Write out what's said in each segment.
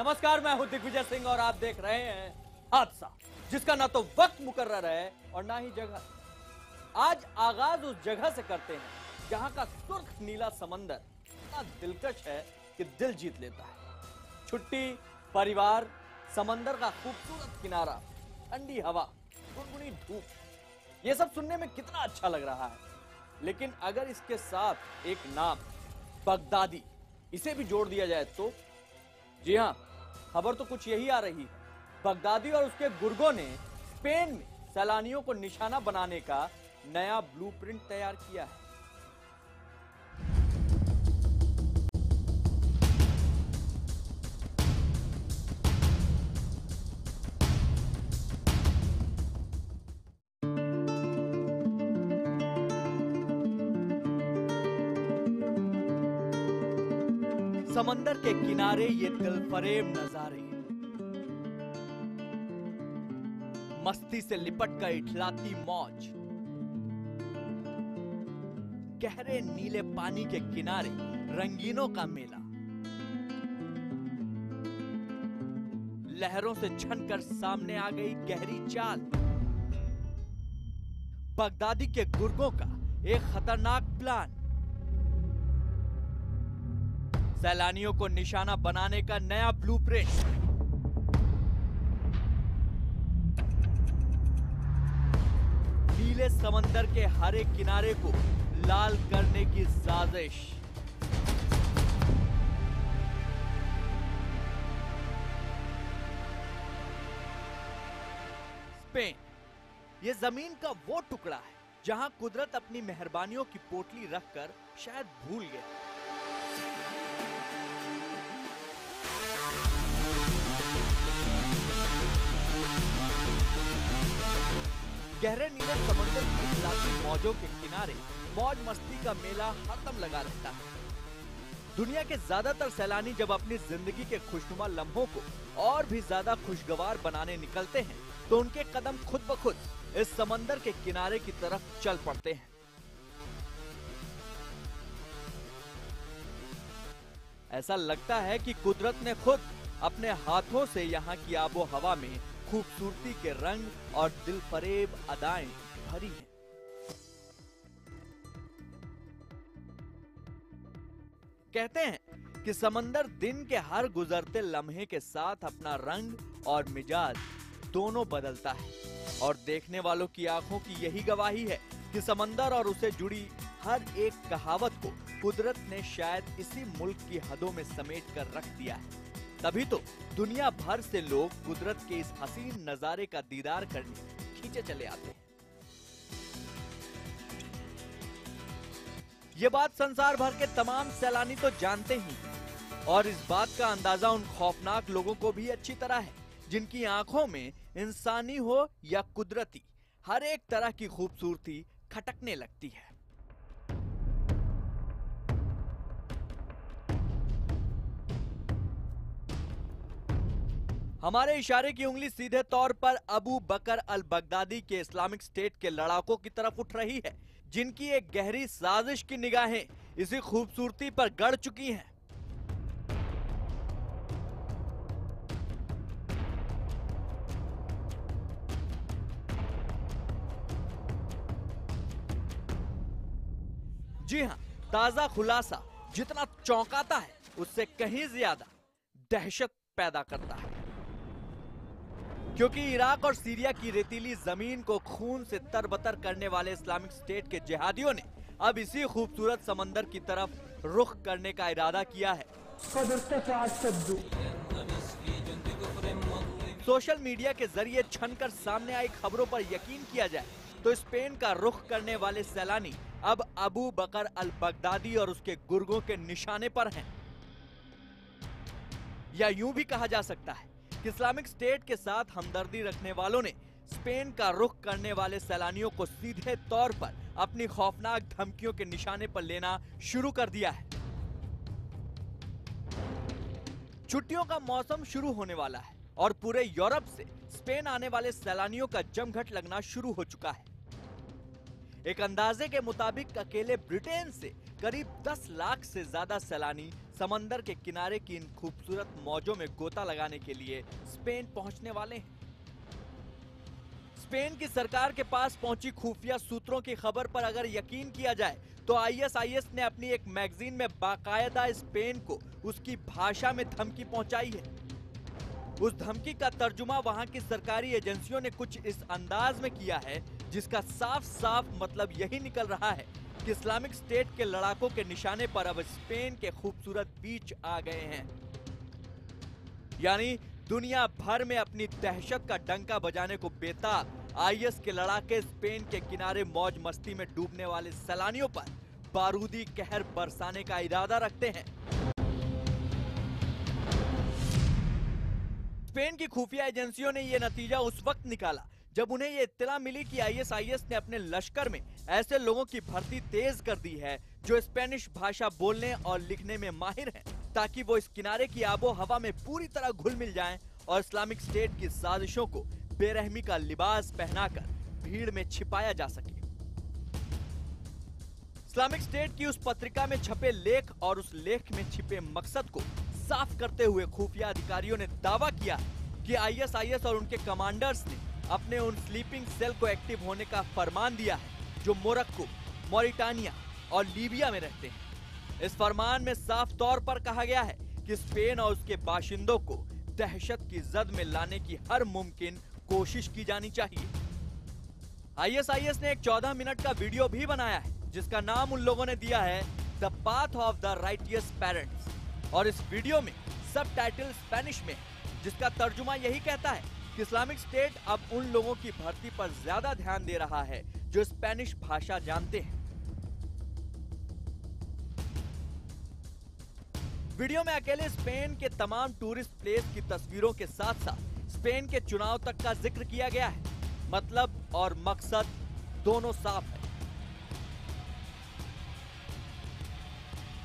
नमस्कार, मैं हूं दिग्विजय सिंह और आप देख रहे हैं हादसा, जिसका ना तो वक्त मुकर्रर है और ना ही जगह। आज आगाज उस जगह से करते हैं जहां का सुर्ख नीला समंदर इतना दिलकश है कि दिल जीत लेता है। छुट्टी, परिवार, समंदर का खूबसूरत किनारा, ठंडी हवा, गुनगुनी धूप, ये सब सुनने में कितना अच्छा लग रहा है। लेकिन अगर इसके साथ एक नाम बगदादी इसे भी जोड़ दिया जाए तो? जी हां, खबर तो कुछ यही आ रही है। बगदादी और उसके गुर्गों ने स्पेन में सैलानियों को निशाना बनाने का नया ब्लूप्रिंट तैयार किया है। समंदर के किनारे ये दिलफरेब नजारे, मस्ती से लिपट कर इठलाती मौज, गहरे नीले पानी के किनारे रंगीनों का मेला, लहरों से छनकर सामने आ गई गहरी चाल, बगदादी के गुर्गों का एक खतरनाक प्लान, सैलानियों को निशाना बनाने का नया ब्लूप्रिंट। नीले समंदर के हर एक किनारे को लाल करने की साजिश। स्पेन, यह जमीन का वो टुकड़ा है जहां कुदरत अपनी मेहरबानियों की पोटली रखकर शायद भूल गया। गहरे नीले समंदर की खिलाती मौजों के किनारे मौज मस्ती का मेला हरदम लगा रहता है। दुनिया के ज्यादातर सैलानी जब अपनी जिंदगी के खुशनुमा लम्हों को और भी ज्यादा खुशगवार बनाने निकलते हैं तो उनके कदम खुद ब खुद इस समंदर के किनारे की तरफ चल पड़ते हैं। ऐसा लगता है कि कुदरत ने खुद अपने हाथों से यहाँ की आबो हवा में खूबसूरती के रंग और दिलफरेब अदाएं भरी हैं। कहते हैं कि समंदर दिन के हर गुजरते लम्हे के साथ अपना रंग और मिजाज दोनों बदलता है और देखने वालों की आंखों की यही गवाही है कि समंदर और उसे जुड़ी हर एक कहावत को कुदरत ने शायद इसी मुल्क की हदों में समेट कर रख दिया है। तभी तो दुनिया भर से लोग कुदरत के इस हसीन नजारे का दीदार करने खींचे चले आते हैं। ये बात संसार भर के तमाम सैलानी तो जानते ही हैं और इस बात का अंदाजा उन खौफनाक लोगों को भी अच्छी तरह है जिनकी आंखों में इंसानी हो या कुदरती हर एक तरह की खूबसूरती खटकने लगती है। हमारे इशारे की उंगली सीधे तौर पर अबू बकर अल बगदादी के इस्लामिक स्टेट के लड़ाकों की तरफ उठ रही है, जिनकी एक गहरी साजिश की निगाहें इसी खूबसूरती पर गड़ चुकी हैं। जी हां, ताजा खुलासा जितना चौंकाता है उससे कहीं ज्यादा दहशत पैदा करता है, क्योंकि इराक और सीरिया की रेतीली जमीन को खून से तरबतर करने वाले इस्लामिक स्टेट के जिहादियों ने अब इसी खूबसूरत समंदर की तरफ रुख करने का इरादा किया है। सोशल मीडिया के जरिए छनकर सामने आई खबरों पर यकीन किया जाए तो स्पेन का रुख करने वाले सैलानी अब अबू बकर अल बगदादी और उसके गुर्गों के निशाने पर हैं। या यूं भी कहा जा सकता है कि इस्लामिक स्टेट के साथ हमदर्दी रखने वालों ने स्पेन का रुख करने वाले सैलानियों को सीधे तौर पर अपनी खौफनाक धमकियों के निशाने पर लेना शुरू कर दिया है। छुट्टियों का मौसम शुरू होने वाला है और पूरे यूरोप से स्पेन आने वाले सैलानियों का जमघट लगना शुरू हो चुका है। एक अंदाजे के मुताबिक अकेले ब्रिटेन से करीब 10 लाख से ज्यादा सैलानी समंदर के किनारे की इन खूबसूरत मौजों में गोता लगाने के लिए स्पेन पहुंचने वाले हैं। स्पेन की सरकार के पास पहुंची खुफिया सूत्रों की खबर पर अगर यकीन किया जाए तो आईएसआईएस ने अपनी एक मैगजीन में बाकायदा स्पेन को उसकी भाषा में धमकी पहुंचाई है। उस धमकी का तर्जुमा वहां की सरकारी एजेंसियों ने कुछ इस अंदाज में किया है जिसका साफ साफ मतलब यही निकल रहा है कि इस्लामिक स्टेट के लड़ाकों के निशाने पर अब स्पेन के खूबसूरत बीच आ गए हैं। यानी दुनिया भर में अपनी दहशत का डंका बजाने को बेताब आईएस के लड़ाके स्पेन के किनारे मौज मस्ती में डूबने वाले सैलानियों पर बारूदी कहर बरसाने का इरादा रखते हैं। स्पेन की खुफिया एजेंसियों ने यह नतीजा उस वक्त निकाला जब उन्हें यह इत्तला मिली कि आईएसआईएस ने अपने लश्कर में ऐसे लोगों की भर्ती तेज कर दी है जो स्पेनिश भाषा बोलने और लिखने में माहिर हैं, ताकि वो इस किनारे की आबो हवा में पूरी तरह घुल मिल जाएं और इस्लामिक स्टेट की साजिशों को बेरहमी का लिबास पहनाकर भीड़ में छिपाया जा सके। इस्लामिक स्टेट की उस पत्रिका में छपे लेख और उस लेख में छिपे मकसद को साफ करते हुए खुफिया अधिकारियों ने दावा किया कि आईएसआईएस और उनके कमांडर्स ने अपने उन स्लीपिंग सेल को एक्टिव होने का फरमान दिया है जो मोरक्को, मॉरिटानिया और लीबिया में रहते हैं। इस फरमान में साफ तौर पर कहा गया है कि स्पेन और उसके बाशिंदों को दहशत की जद में लाने की हर मुमकिन कोशिश की जानी चाहिए। आईएसआईएस ने एक 14 मिनट का वीडियो भी बनाया है जिसका नाम उन लोगों ने दिया है the path of the righteous parents, और इस वीडियो में सब टाइटल स्पेनिश में है जिसका तर्जुमा यही कहता है कि इस्लामिक स्टेट अब उन लोगों की भर्ती पर ज्यादा ध्यान दे रहा है जो स्पेनिश भाषा जानते हैं। वीडियो में अकेले स्पेन के तमाम टूरिस्ट प्लेस की तस्वीरों के साथ साथ स्पेन के चुनाव तक का जिक्र किया गया है। मतलब और मकसद दोनों साफ है।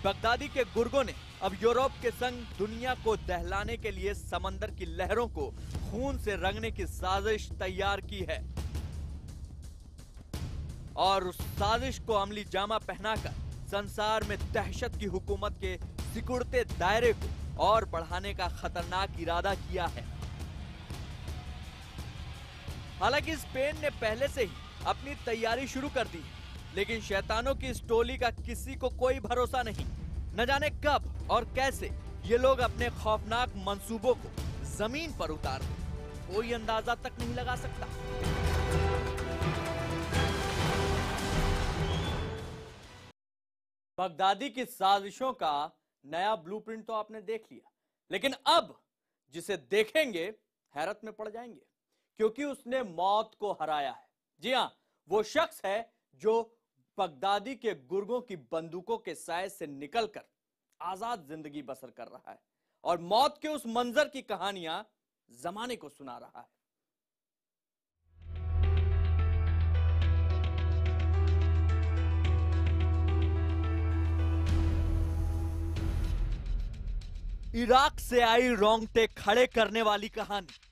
बगदादी के गुर्गों ने अब यूरोप के संग दुनिया को दहलाने के लिए समंदर की लहरों को खून से रंगने की साजिश तैयार की है और उस साजिश को अमली जामा पहनाकर संसार में दहशत की हुकूमत के सिकुड़ते दायरे को और बढ़ाने का खतरनाक इरादा किया है। हालांकि स्पेन ने पहले से ही अपनी तैयारी शुरू कर दी है, लेकिन शैतानों की इस टोली का किसी को कोई भरोसा नहीं। न जाने कब और कैसे ये लोग अपने खौफनाक मंसूबों को जमीन पर उतार दें, कोई अंदाजा तक नहीं लगा सकता। बगदादी की साजिशों का नया ब्लूप्रिंट तो आपने देख लिया, लेकिन अब जिसे देखेंगे हैरत में पड़ जाएंगे, क्योंकि उसने मौत को हराया है। जी हां, वो शख्स है जो बगदादी के गुर्गों की बंदूकों के साए से निकलकर आजाद जिंदगी बसर कर रहा है और मौत के उस मंजर की कहानियां जमाने को सुना रहा है। इराक से आई रोंगटे खड़े करने वाली कहानी।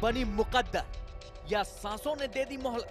बनी मुकद्दर या सांसों ने दे दी मोहलत।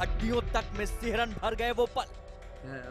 हड्डियों तक में सिहरन भर गए वो पल।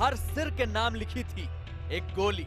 हर सिर के नाम लिखी थी एक गोली।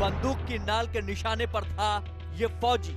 बंदूक की नाल के निशाने पर था ये फौजी।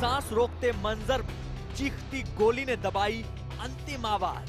सांस रोकते मंजर में चीखती गोली ने दबाई अंतिम आवाज।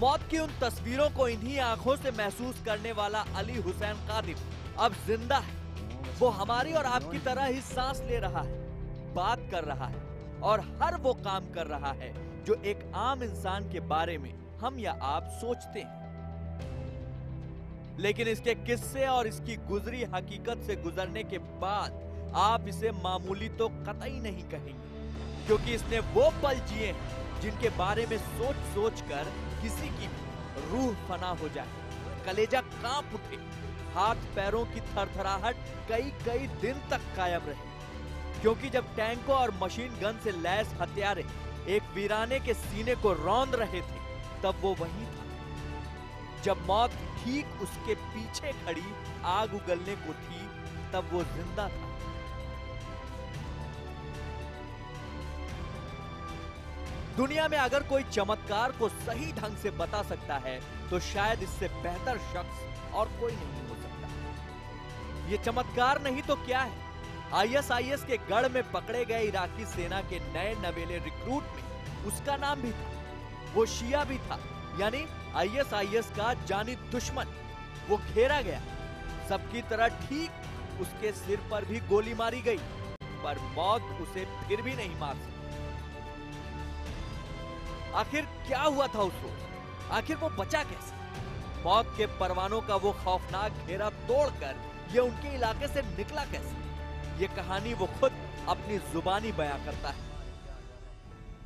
मौत की उन तस्वीरों को इन्हीं आंखों से महसूस करने वाला अली हुसैन कादिर अब जिंदा है। वो हमारी और आपकी तरह ही सांस ले रहा है, बात कर रहा है और हर वो काम कर रहा है जो एक आम इंसान के बारे में हम या आप सोचते हैं। लेकिन इसके किस्से और इसकी गुजरी हकीकत से गुजरने के बाद आप इसे मामूली तो कतई नहीं कहेंगे, क्योंकि इसने वो पल जिए हैं जिनके बारे में सोच सोच कर किसी की रूह फना हो जाए। कलेजा कांप उठे। हाथ पैरों की थरथराहट कई कई दिन तक कायम रही, क्योंकि जब टैंकों और मशीन गन से लैस हत्यारे एक वीराने के सीने को रौंद रहे थे, तब वो वही था। जब मौत ठीक उसके पीछे खड़ी आग उगलने को थी, तब वो जिंदा था। दुनिया में अगर कोई चमत्कार को सही ढंग से बता सकता है, तो शायद इससे बेहतर शख्स और कोई नहीं हो सकता। ये चमत्कार नहीं तो क्या है? आईएसआईएस के गढ़ में पकड़े गए इराकी सेना के नए नवेले रिक्रूट में उसका नाम भी था। वो शिया भी था, यानी आईएसआईएस का जानी दुश्मन। वो घेरा गया, सबकी तरह ठीक उसके सिर पर भी गोली मारी गई, पर मौत उसे फिर भी नहीं मार सकी। आखिर क्या हुआ था उस रोज? आखिर वो बचा कैसे? मौत के परवानों का वो खौफनाक घेरा तोड़कर ये उनके इलाके से निकला कैसे? ये कहानी वो खुद अपनी जुबानी बयां करता है।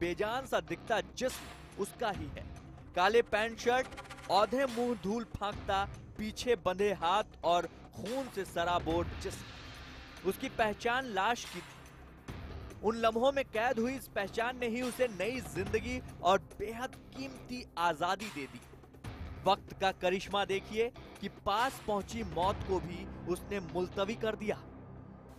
बेजान सा दिखता जिस्म उसका ही है। काले पैंट शर्ट, औंधे मुंह धूल फांकता, पीछे बंधे हाथ और खून से सराबोर जिस्म। उसकी पहचान लाश की थी। उन लम्हों में कैद हुई इस पहचान ने ही उसे नई जिंदगी और बेहद कीमती आजादी दे दी। वक्त का करिश्मा देखिए कि पास पहुंची मौत को भी उसने मुलतवी कर दिया।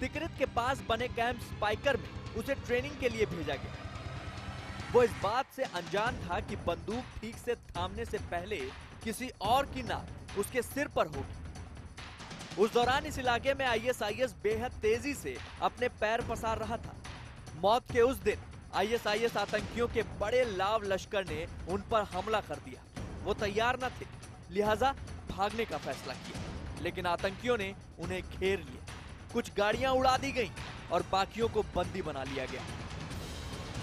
तिकरित के पास बने कैंप स्पाइकर में उसे ट्रेनिंग के लिए भेजा गया। वो इस बात से अनजान था कि बंदूक ठीक से थामने से पहले किसी और की नाक उसके सिर पर होगी। उस दौरान इस इलाके में आईएसआईएस बेहद तेजी से अपने पैर पसार रहा था। मौत के उस दिन आईएसआईएस आतंकियों के बड़े लाव लश्कर ने उन पर हमला कर दिया। वो तैयार न थे, लिहाजा भागने का फैसला किया, लेकिन आतंकियों ने उन्हें घेर लिया। कुछ गाड़ियां उड़ा दी गईं और बाकियों को बंदी बना लिया गया।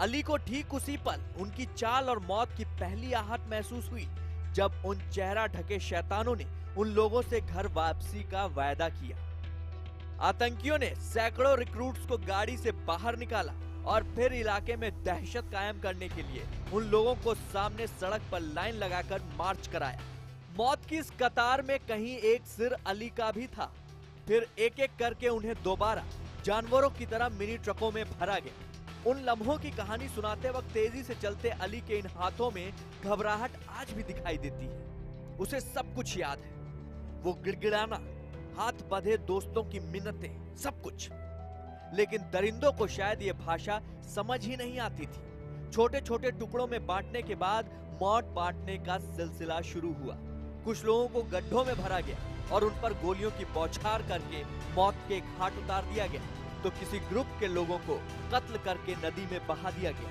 अली को ठीक उसी पल उनकी चाल और मौत की पहली आहट महसूस हुई, जब उन चेहरा ढके शैतानों ने उन लोगों से घर वापसी का वायदा किया। आतंकियों ने सैकड़ों रिक्रूट्स को गाड़ी से बाहर निकाला और फिर इलाके में दहशत कायम करने के लिए उन लोगों को सामने सड़क पर लाइन लगाकर मार्च कराया। मौत की इस कतार में कहीं एक सिर अली का भी था। फिर एक एक करके उन्हें दोबारा जानवरों की तरह मिनी ट्रकों में भरा गया। उन लम्हों की कहानी सुनाते वक्त तेजी से चलते अली के इन हाथों में घबराहट आज भी दिखाई देती है। उसे सब कुछ याद है, वो गिड़गिड़ाना, हाथ बंधे दोस्तों की मिन्नतें, सब कुछ। लेकिन दरिंदों को शायद ये भाषा समझ ही नहीं आती थी। छोटे छोटे टुकड़ों में बांटने के बाद मौत बांटने का सिलसिला शुरू हुआ। कुछ लोगों को गड्ढों में भरा गया और उन पर गोलियों की बौछार करके मौत के घाट उतार दिया गया, तो किसी ग्रुप के लोगों को कत्ल करके नदी में बहा दिया गया।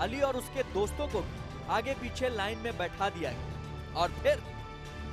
अली और उसके दोस्तों को भी आगे पीछे लाइन में बैठा दिया गया और फिर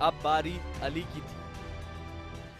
अब बारी अली की थी।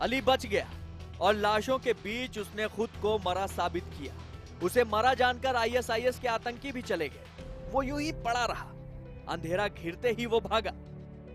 अली बच गया और लाशों के बीच उसने खुद को मरा साबित किया। उसे मरा जानकर आईएसआईएस के आतंकी भी चले गए। वो यूं ही पड़ा रहा। अंधेरा घिरते ही वो भागा।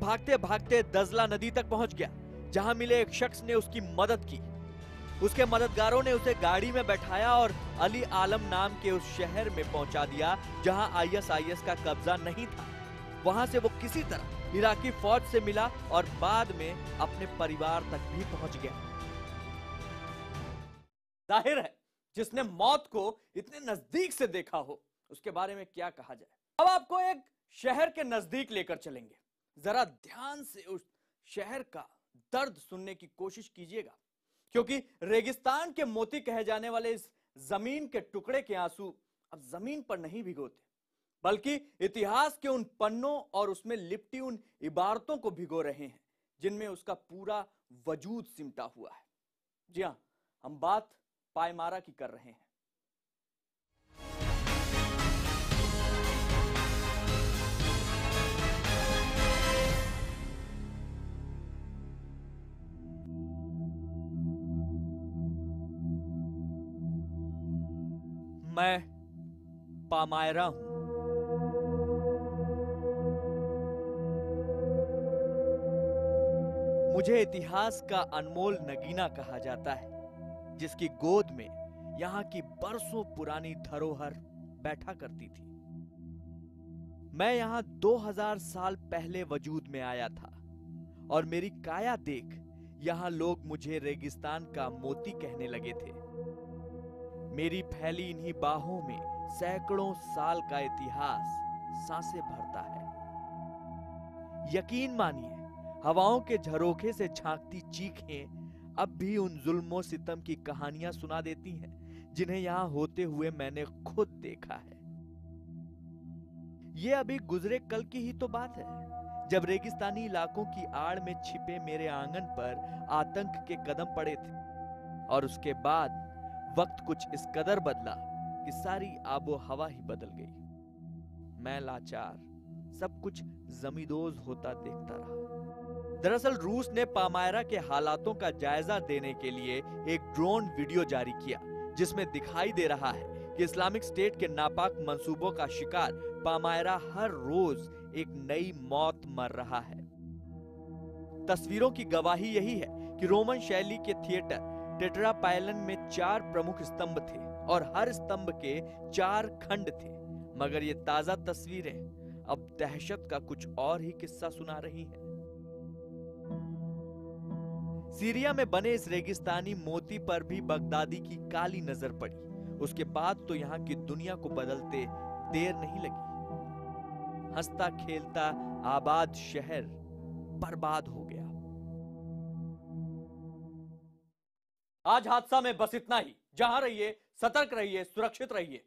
भागते भागते दजला नदी तक पहुंच गया, जहां मिले एक शख्स ने उसकी मदद की। उसके मददगारों ने उसे गाड़ी में बैठाया और अली आलम नाम के उस शहर में पहुंचा दिया जहां आईएसआईएस का कब्जा नहीं था। वहां से वो किसी तरह इराकी फौज से मिला और बाद में अपने परिवार तक भी पहुंच गया। जाहिर है जिसने मौत को इतने नजदीक से देखा हो उसके बारे में क्या कहा जाए। अब आपको एक शहर के नजदीक लेकर चलेंगे, जरा ध्यान से उस शहर का दर्द सुनने की कोशिश कीजिएगा, क्योंकि रेगिस्तान के मोती कहे जाने वाले इस जमीन के टुकड़े के आंसू अब जमीन पर नहीं भिगोते, बल्कि इतिहास के उन पन्नों और उसमें लिपटी उन इबारतों को भिगो रहे हैं जिनमें उसका पूरा वजूद सिमटा हुआ है। जी हां, हम बात पायमारा की कर रहे हैं। मैं पामायरा हूं। मुझे इतिहास का अनमोल नगीना कहा जाता है, जिसकी गोद में यहां की बरसों पुरानी धरोहर बैठा करती थी। मैं यहां 2000 साल पहले वजूद में आया था और मेरी काया देख यहां लोग मुझे रेगिस्तान का मोती कहने लगे थे। मेरी फैली इन्हीं बाहों में सैकड़ों साल का इतिहास सांसें भरता है। यकीन मानिए, हवाओं के झरोखे से झांकती चीखें अब भी उन जुल्मों सितम की कहानियां सुना देती हैं जिन्हें यहां होते हुए मैंने खुद देखा है। ये अभी गुजरे कल की ही तो बात है, जब रेगिस्तानी इलाकों की आड़ में छिपे मेरे आंगन पर आतंक के कदम पड़े थे, और उसके बाद वक्त कुछ इस कदर बदला कि सारी आबो हवा ही बदल गई। मैं लाचार सब कुछ जमींदोज होता देखता रहा। दरअसल रूस ने पामायरा के हालातों का जायजा देने के लिए एक ड्रोन वीडियो जारी किया, जिसमें दिखाई दे रहा है कि इस्लामिक स्टेट के नापाक मंसूबों का शिकार पामायरा हर रोज एक नई मौत मर रहा है। तस्वीरों की गवाही यही है कि रोमन शैली के थिएटर टेट्रापाइलन में 4 प्रमुख स्तंभ थे और हर स्तंभ के 4 खंड थे, मगर ये ताजा तस्वीरें अब दहशत का कुछ और ही किस्सा सुना रही हैं। सीरिया में बने इस रेगिस्तानी मोती पर भी बगदादी की काली नजर पड़ी। उसके बाद तो यहां की दुनिया को बदलते देर नहीं लगी। हंसता खेलता आबाद शहर बर्बाद हो गया। आज हादसा में बस इतना ही। जहां रहिए, सतर्क रहिए, सुरक्षित रहिए।